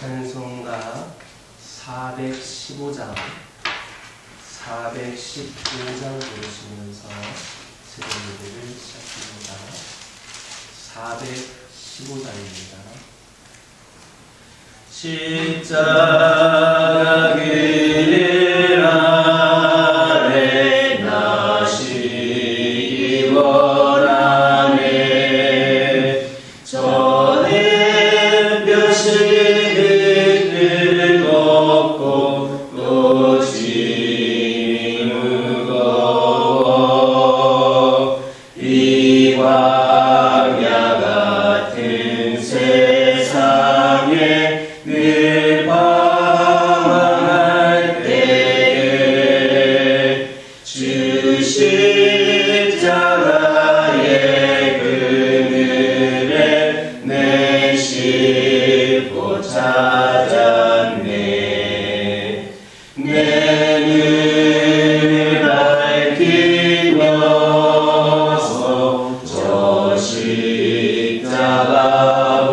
찬송가 415장, 415장 부르시면서 새벽 예배를 시작합니다. 415장입니다. 십자가 길 아래 나시기 원하네. 저 햇볕이 뜨겁고 꽃이 무거워 이 광야 같은 세상에 늘 방황할 때에 주 십자가의 그늘에 내 싣고 찾았네. 내 눈을 밝히면서 저 십자가 볼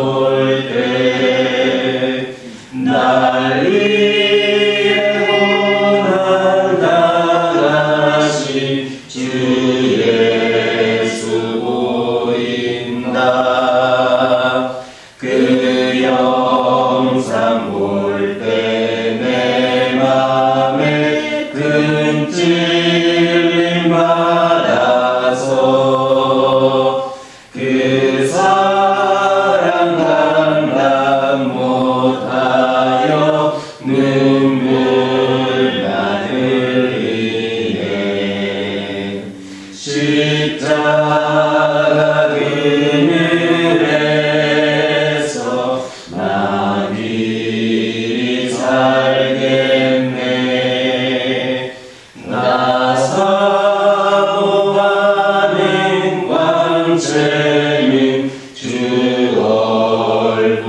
때 날 위해 고난 당하신 주 예수 보인다. 그 영상 볼 때 내 맘에 큰 찔림 받아서 그 사랑 감당 못하여 눈물 나 흘리네. 십자가 그늘에서 나 미리 살겠네. 나 사모하는 광채는 주 얼굴뿐이라.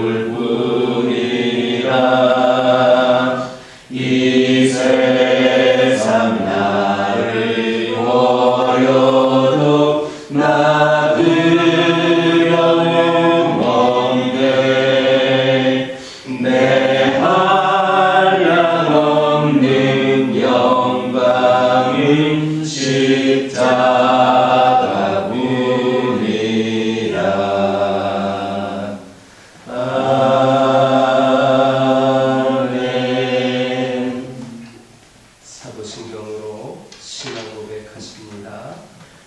이 세상 나를 버려도 나 두려움 없네. 내 한량 없는 영광은 십자가 뿐이라. 아멘. 사도신경으로 신앙 고백하십니다.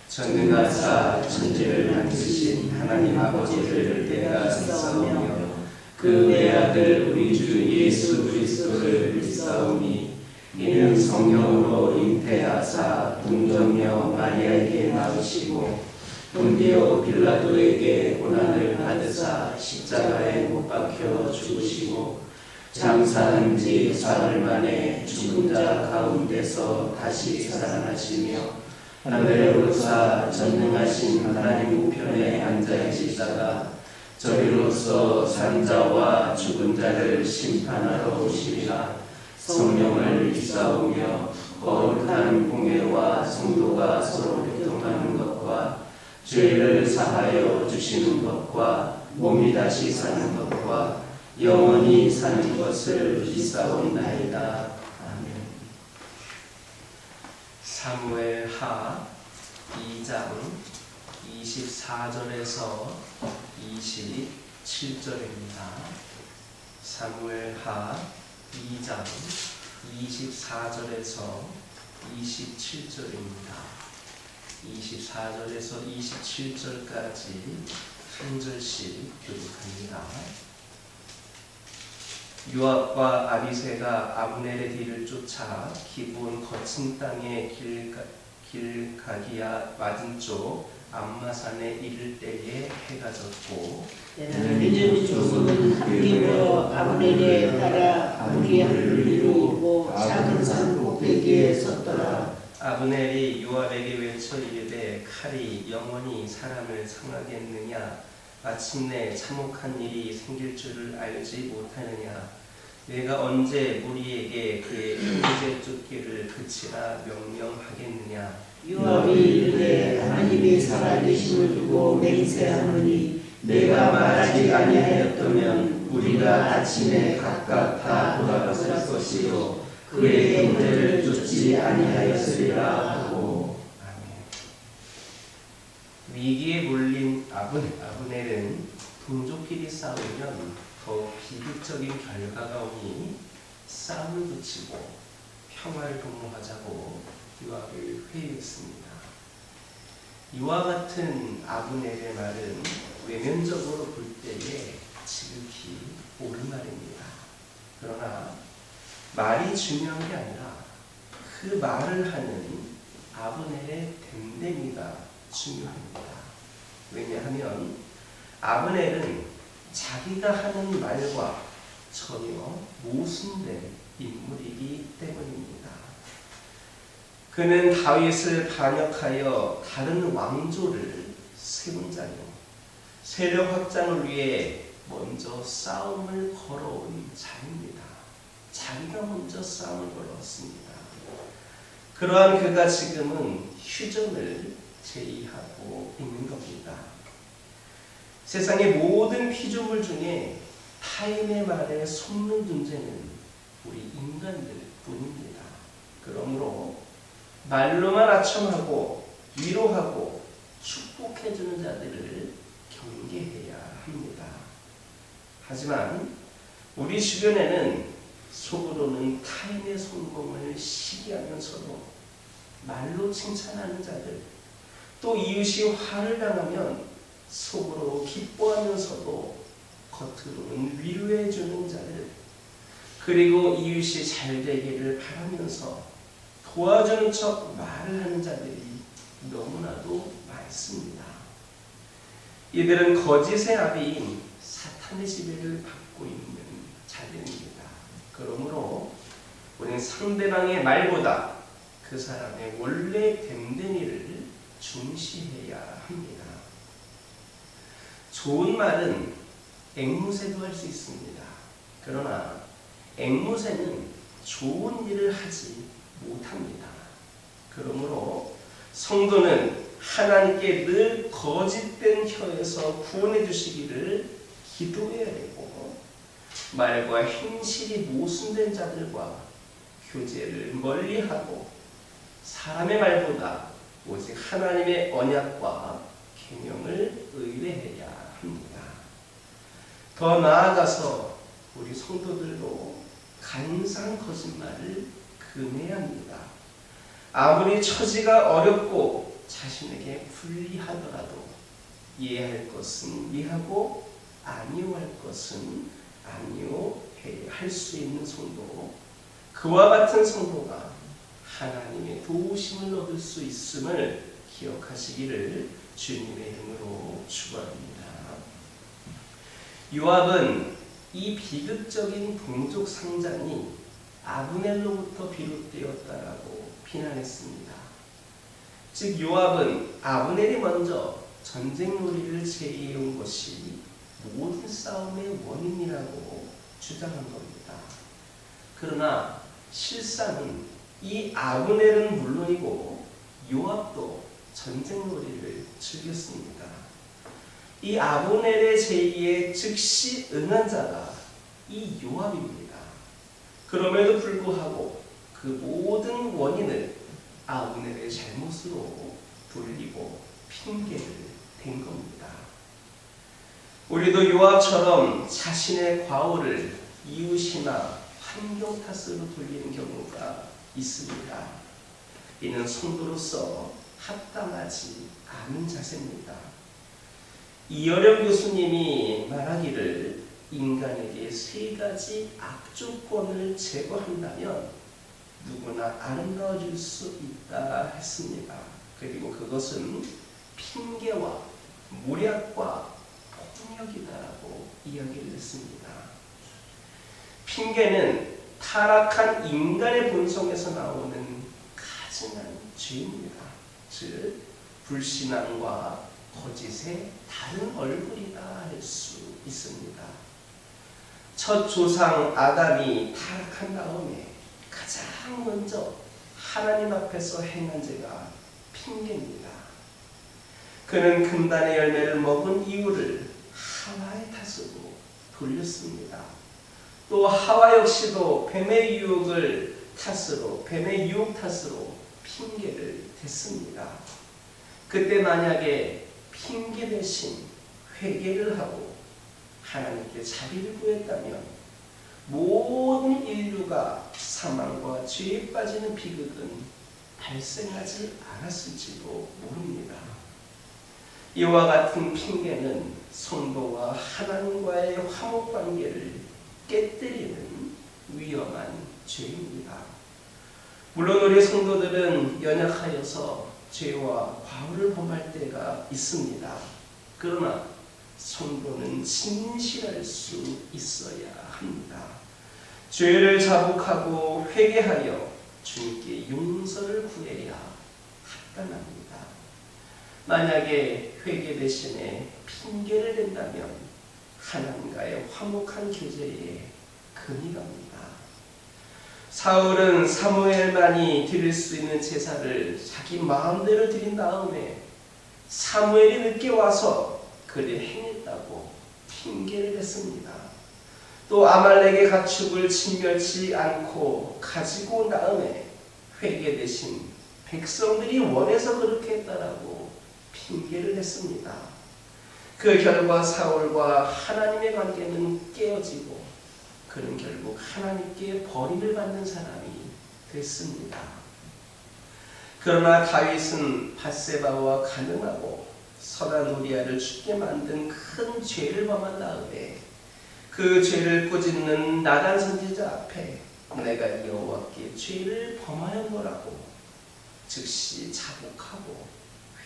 전능하사 천지를 만드신 하나님 아버지를 내가 믿사오며 그 외아들 우리 주 예수 그리스도를 믿사오니 이는 성령으로 잉태하사 동정녀 마리아에게 낳으시고 본디오 빌라도에게 고난을 받으사 십자가에 못 박혀 죽으시고 장사한 지 사흘 만에 죽은 자 가운데서 다시 살아나시며 하늘에 오르사 전능하신 하나님 우편에 앉아 계시다가 저리로서 산자와 죽은 자를 심판하러 오시리라. 성령을 믿사오며 거룩한 공회와 성도가 서로 교통하는 것과 죄를 사하여 주시는 것과 몸이 다시 사는 것과 영원히 사는 것을 믿사옵나이다. 아멘. 사무엘하 2장 24절에서 27절입니다. 사무엘하 2장 24절에서 27절입니다. 24절에서 27절까지 한 절씩 교독합니다. 요압과 아비새가 아브넬의 뒤를 쫓아 기브온 거친 땅의 길가기야 맞은쪽 암마산에 이를 때에 해가 졌고 믿음이 조금은 힘입어 아브넬에 따라 무리함을 이루고 작은 산 꼭대기에 섰더라. 아브넬이 요압에게 외쳐 이르되 칼이 영원히 사람을 상하겠느냐? 마침내 참혹한 일이 생길 줄을 알지 못하느냐? 내가 언제 무리에게 그의 형제 쫓기를 그치라 명령하겠느냐? 요압이 이르되 하나님이 살아계심을 두고 맹세하노니 내가 말하지 아니하였다면 우리가 아침에 각각 다 돌아갔을 것이요 그의 형제를 쫓지 아니하였으리라 하고. 아멘. 위기에 몰린 아브넬은 동족끼리 싸우면 더 비극적인 결과가 오니 싸움을 그치고 평화를 도모하자고 요압을 회유했습니다. 이와 같은 아브넬의 말은 외면적으로 볼 때에 지극히 옳은 말입니다. 그러나 말이 중요한 게 아니라 그 말을 하는 아브넬의 됨됨이가 중요합니다. 왜냐하면 아브넬은 자기가 하는 말과 전혀 모순된 인물이기 때문입니다. 그는 다윗을 반역하여 다른 왕조를 세운 자요, 세력 확장을 위해 먼저 싸움을 걸어온 자입니다. 자기가 먼저 싸움을 걸었습니다. 그러한 그가 지금은 휴전을 제의하고 있는 겁니다. 세상의 모든 피조물 중에 타인의 말에 속는 존재는 우리 인간들 뿐입니다. 그러므로 말로만 아첨하고 위로하고 축복해주는 자들을 경계해야 합니다. 하지만 우리 주변에는 속으로는 타인의 성공을 시기하면서도 말로 칭찬하는 자들, 또 이웃이 화를 당하면 속으로 기뻐하면서도 겉으로는 위로해주는 자들, 그리고 이웃이 잘 되기를 바라면서 도와주는 척 말을 하는 자들이 너무나도 많습니다. 이들은 거짓의 아비인 사탄의 지배를 받고 있는 자들입니다. 그러므로 우리는 상대방의 말보다 그 사람의 원래 됨됨이를 중시해야 합니다. 좋은 말은 앵무새도 할 수 있습니다. 그러나 앵무새는 좋은 일을 하지 못합니다. 그러므로 성도는 하나님께 늘 거짓된 혀에서 구원해 주시기를 기도해야 되고, 말과 행실이 모순된 자들과 교제를 멀리하고 사람의 말보다 오직 하나님의 언약과 계명을 의뢰해야 합니다. 더 나아가서 우리 성도들도 간사한 거짓말을 금해야 합니다. 아무리 처지가 어렵고 자신에게 불리하더라도 이해할 것은 이해하고 아니오할 것은 아니오할 수 있는 성도, 그와 같은 성도가 하나님의 도우심을 얻을 수 있음을 기억하시기를 주님의 이름으로 축원합니다. 요압은 이 비극적인 동족 상잔이 아브넬로부터 비롯되었다라고 비난했습니다. 즉 요압은 아브넬이 먼저 전쟁 놀이를 제의해온 것이 모든 싸움의 원인이라고 주장한 겁니다. 그러나 실상은 이 아브넬은 물론이고 요압도 전쟁 놀이를 즐겼습니다. 이 아브넬의 제의에 즉시 응한 자가 이 요압입니다. 그럼에도 불구하고 그 모든 원인을 아브넬의 잘못으로 돌리고 핑계를 댄 겁니다. 우리도 요압처럼 자신의 과오를 이웃이나 환경 탓으로 돌리는 경우가 있습니다. 이는 성도로서 합당하지 않은 자세입니다. 이어령 교수님이 말하기를 인간에게 세 가지 악조건을 제거한다면 누구나 아름다워질 수 있다 했습니다. 그리고 그것은 핑계와 모략과 폭력이다라고 이야기를 했습니다. 핑계는 타락한 인간의 본성에서 나오는 가증한 죄입니다. 즉 불신앙과 거짓의 다른 얼굴이다 할 수 있습니다. 첫 조상 아담이 타락한 다음에 가장 먼저 하나님 앞에서 행한 죄가 핑계입니다. 그는 금단의 열매를 먹은 이유를 하와의 탓으로 돌렸습니다. 또 하와 역시도 뱀의 유혹 탓으로 핑계를 댔습니다. 그때 만약에 핑계 대신 회개를 하고 하나님께 자비를 구했다면 모든 인류가 사망과 죄에 빠지는 비극은 발생하지 않았을지도 모릅니다. 이와 같은 핑계는 성도와 하나님과의 화목관계를 깨뜨리는 위험한 죄입니다. 물론 우리 성도들은 연약하여서 죄와 과오를 범할 때가 있습니다. 그러나 성도는 진실할 수 있어야 합니다. 죄를 자복하고 회개하여 주님께 용서를 구해야 합당합니다. 만약에 회개 대신에 핑계를 댄다면 하나님과의 화목한 교제에 금이 갑니다. 사울은 사무엘만이 드릴 수 있는 제사를 자기 마음대로 드린 다음에 사무엘이 늦게 와서 그를 행했다고 핑계를 댔습니다. 또 아말렉의 가축을 진멸치 않고 가지고 온 다음에 회개 대신 백성들이 원해서 그렇게 했다라고 핑계를 댔습니다. 그 결과 사울과 하나님의 관계는 깨어지고 그는 결국 하나님께 버림을 받는 사람이 됐습니다. 그러나 다윗은 밧세바와 간음하고 선한 우리아를 죽게 만든 큰 죄를 범한 다음에 그 죄를 꾸짖는 나단 선지자 앞에 내가 여호와께 죄를 범하였노라고 즉시 자복하고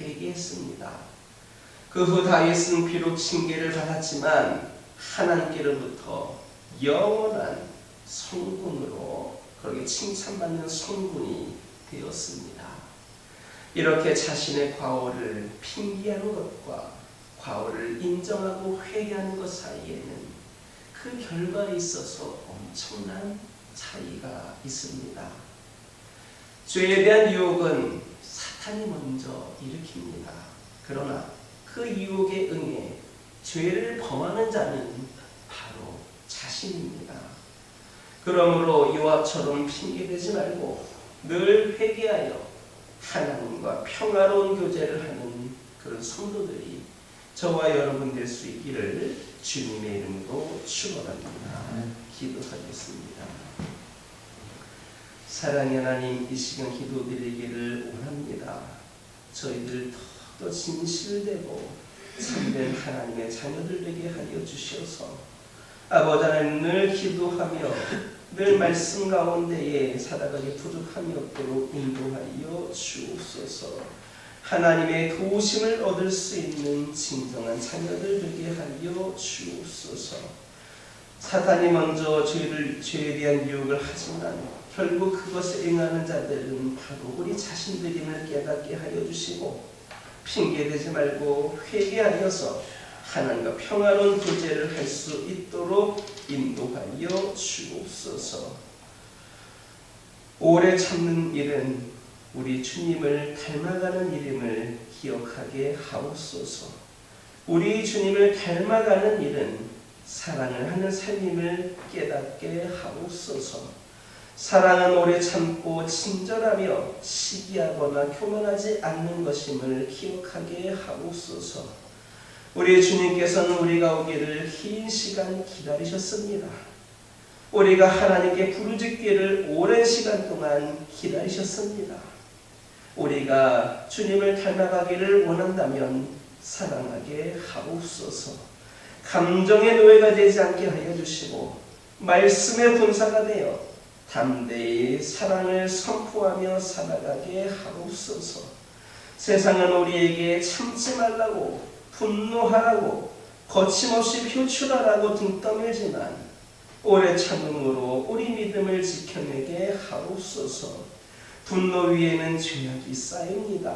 회개했습니다. 그 후 다윗은 비록 징계를 받았지만 하나님께로부터 영원한 성군으로 그렇게 칭찬받는 성군이 되었습니다. 이렇게 자신의 과오를 핑계하는 것과 과오를 인정하고 회개하는 것 사이에는 그 결과에 있어서 엄청난 차이가 있습니다. 죄에 대한 유혹은 사탄이 먼저 일으킵니다. 그러나 그 유혹에 응해 죄를 범하는 자는 바로 자신입니다. 그러므로 요압처럼 핑계대지 말고 늘 회개하여 하나님과 평화로운 교제를 하는 그런 성도들이 저와 여러분 될 수 있기를 주님의 이름으로 축원합니다. 기도하겠습니다. 사랑의 하나님, 이 시간 기도드리기를 원합니다. 저희들 더 진실되고 참된 하나님의 자녀들 되게 하여 주시어서 아버지 하나님 늘 기도하며 늘 말씀 가운데에 살아가기 부족함이 없도록 인도하여 주옵소서. 하나님의 도우심을 얻을 수 있는 진정한 자녀들 되게 하여 주옵소서. 사탄이 먼저 죄에 대한 유혹을 하지만 결국 그것을 응하는 자들은 바로 우리 자신들임을 깨닫게 하여 주시고 핑계대지 말고 회개하여서 하나님과 평화로운 교제를 할 수 있도록 인도하여 주옵소서. 오래 참는 일은 우리 주님을 닮아가는 일임을 기억하게 하옵소서. 우리 주님을 닮아가는 일은 사랑을 하는 삶임을 깨닫게 하옵소서. 사랑은 오래 참고 친절하며 시기하거나 교만하지 않는 것임을 기억하게 하옵소서. 우리 주님께서는 우리가 오기를 긴 시간 기다리셨습니다. 우리가 하나님께 부르짖기를 오랜 시간 동안 기다리셨습니다. 우리가 주님을 닮아가기를 원한다면 사랑하게 하옵소서. 감정의 노예가 되지 않게 하여 주시고 말씀의 군사가 되어 담대히 사랑을 선포하며 살아가게 하옵소서. 세상은 우리에게 참지 말라고 분노하라고 거침없이 표출하라고 등 떠밀지만 오래 참음으로 우리 믿음을 지켜내게 하옵소서. 분노 위에는 죄악이 쌓입니다.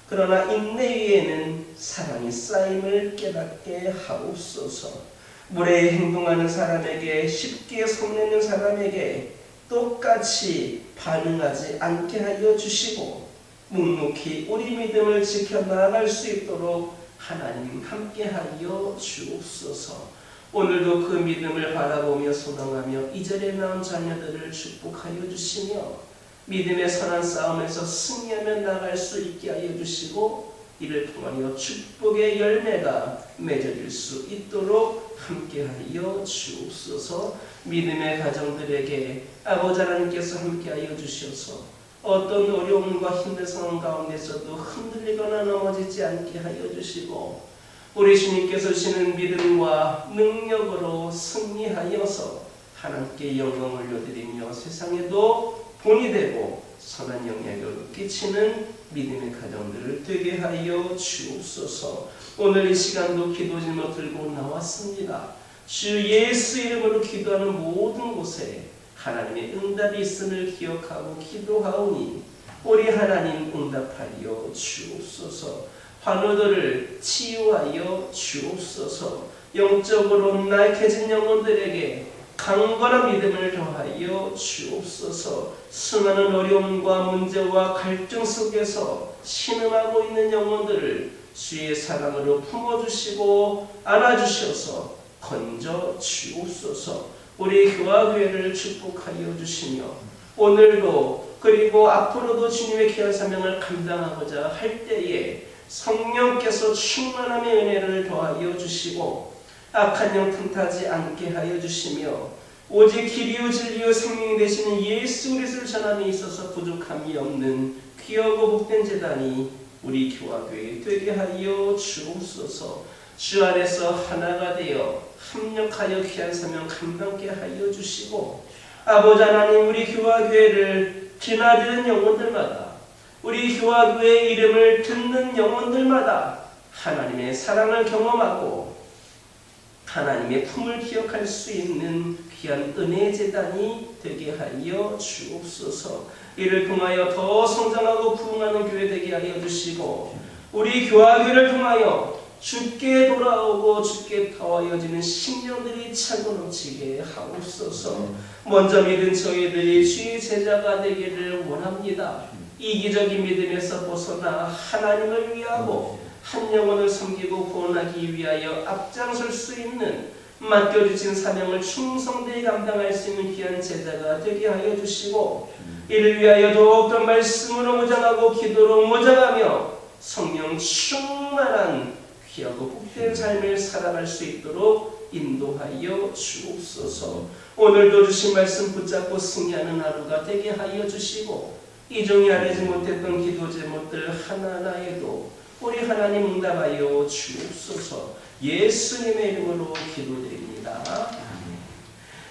그러나 인내 위에는 사랑이 쌓임을 깨닫게 하옵소서. 무례히 행동하는 사람에게 쉽게 성내는 사람에게 똑같이 반응하지 않게 하여 주시고 묵묵히 우리 믿음을 지켜나갈 수 있도록 하나님 함께하여 주옵소서. 오늘도 그 믿음을 바라보며 소망하며 이 자리에 나온 자녀들을 축복하여 주시며 믿음의 선한 싸움에서 승리하며 나갈 수 있게 하여 주시고 이를 통하여 축복의 열매가 맺어질 수 있도록 함께하여 주옵소서. 믿음의 가정들에게 아버지 하나님께서 함께하여 주셔서 어떤 어려움과 힘든 상황 가운데서도 흔들리거나 넘어지지 않게 하여 주시고 우리 주님께서 주시는 믿음과 능력으로 승리하여서 하나님께 영광을 올려드리며 세상에도 본이 되고 선한 영향력을 끼치는 믿음의 가정들을 되게 하여 주옵소서. 오늘 이 시간도 기도 제목 들고 나왔습니다. 주 예수 이름으로 기도하는 모든 곳에 하나님의 응답이 있음을 기억하고 기도하오니 우리 하나님 응답하여 주옵소서. 환우들을 치유하여 주옵소서. 영적으로 나약해진 영혼들에게 강건한 믿음을 더하여 주옵소서. 수많은 어려움과 문제와 갈등 속에서 신음하고 있는 영혼들을 주의 사랑으로 품어주시고 안아주셔서 건져 주옵소서. 우리 교화교회를 축복하여 주시며 오늘도 그리고 앞으로도 주님의 귀한 사명을 감당하고자 할 때에 성령께서 충만함의 은혜를 더하여 주시고 악한 영 틈타지 않게 하여 주시며 오직 길이요 진리요 생명이 되시는 예수 그리스도를 전함에 있어서 부족함이 없는 귀하고 복된 제단이 우리 교화교회에 되게 하여 주옵소서. 주 안에서 하나가 되어 합력하여 귀한 사명 감당케 하여 주시고 아버지 하나님 우리 교화교회를 드나드는 영혼들마다 우리 교화교회의 이름을 듣는 영혼들마다 하나님의 사랑을 경험하고 하나님의 품을 기억할 수 있는 귀한 은혜의 제단이 되게 하여 주옵소서. 이를 통하여 더 성장하고 부흥하는 교회 되게 하여 주시고 우리 교화교회를 통하여 주께 돌아오고 주께 더하여지는 심령들이 차고 넘치게 하옵소서. 먼저 믿은 저희들이 주의 제자가 되기를 원합니다. 이기적인 믿음에서 벗어나 하나님을 위하고 한 영혼을 섬기고 구원하기 위하여 앞장설 수 있는 맡겨주신 사명을 충성되이 감당할 수 있는 귀한 제자가 되게 하여 주시고 이를 위하여 더욱더 말씀으로 무장하고 기도로 무장하며 성령 충만한 귀하고 복된 삶을 살아갈 수 있도록 인도하여 주옵소서. 오늘도 주신 말씀 붙잡고 승리하는 하루가 되게 하여 주시고 이종이 알지 못했던 기도 제목들 하나하나에도 우리 하나님 응답하여 주옵소서. 예수님의 이름으로 기도드립니다.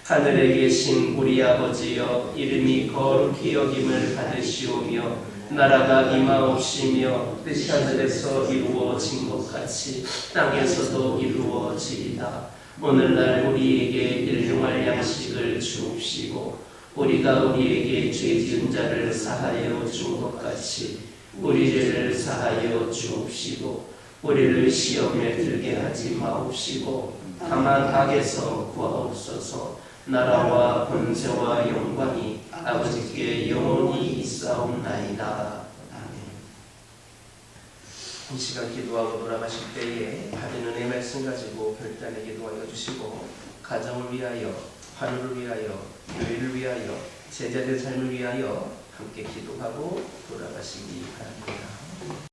하늘에 계신 우리 아버지여 이름이 거룩히 여김을 받으시오며 나라가 임하옵시며 뜻이 하늘에서 이루어진 것 같이 땅에서도 이루어지이다. 오늘날 우리에게 일용할 양식을 주옵시고 우리가 우리에게 죄 지은 자를 사하여 준 것 같이 우리 죄를 사하여 주옵시고 우리를 시험에 들게 하지 마옵시고 다만 악에서 구하옵소서. 나라와 권세와 영광이 아버지께 영원히 있사옵나이다. 아멘. 이 시간 기도하고 돌아가실 때에 받은 은혜의 말씀 가지고 별단에 기도하여 주시고 가정을 위하여 환우를 위하여 교회를 위하여 제자된 삶을 위하여 함께 기도하고 돌아가시기 바랍니다.